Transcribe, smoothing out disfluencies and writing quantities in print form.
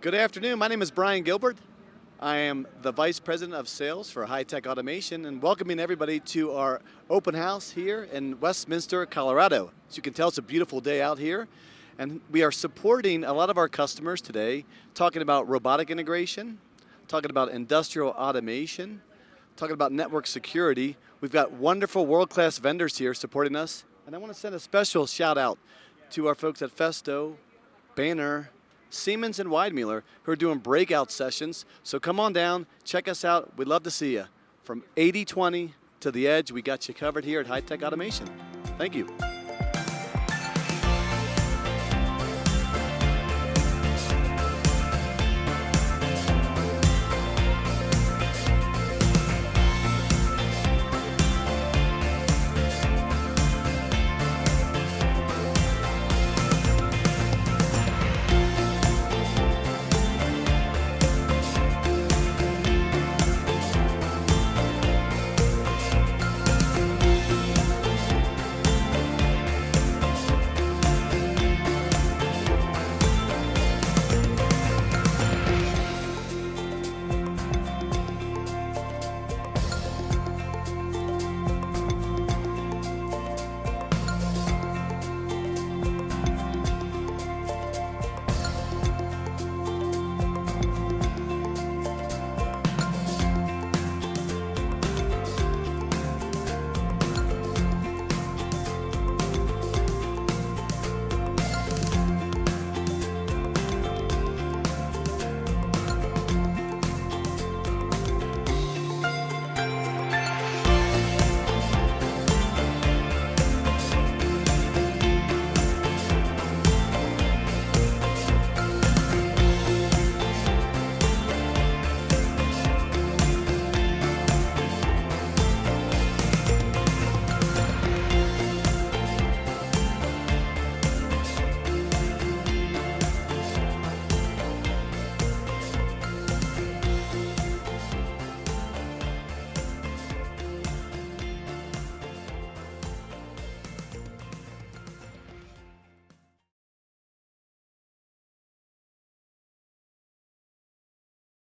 Good afternoon. My name is Brian Gilbert. I am the Vice President of Sales for High Tech Automation and welcoming everybody to our open house here in Westminster, Colorado. As you can tell, it's a beautiful day out here. And we are supporting a lot of our customers today, talking about robotic integration, talking about industrial automation, talking about network security. We've got wonderful world-class vendors here supporting us. And I want to send a special shout out to our folks at Festo, Banner, Siemens, and Weidmuller who are doing breakout sessions. So come on down, check us out. We'd love to see you. From 80/20 to the edge, we got you covered here at High Tech Automation. Thank you.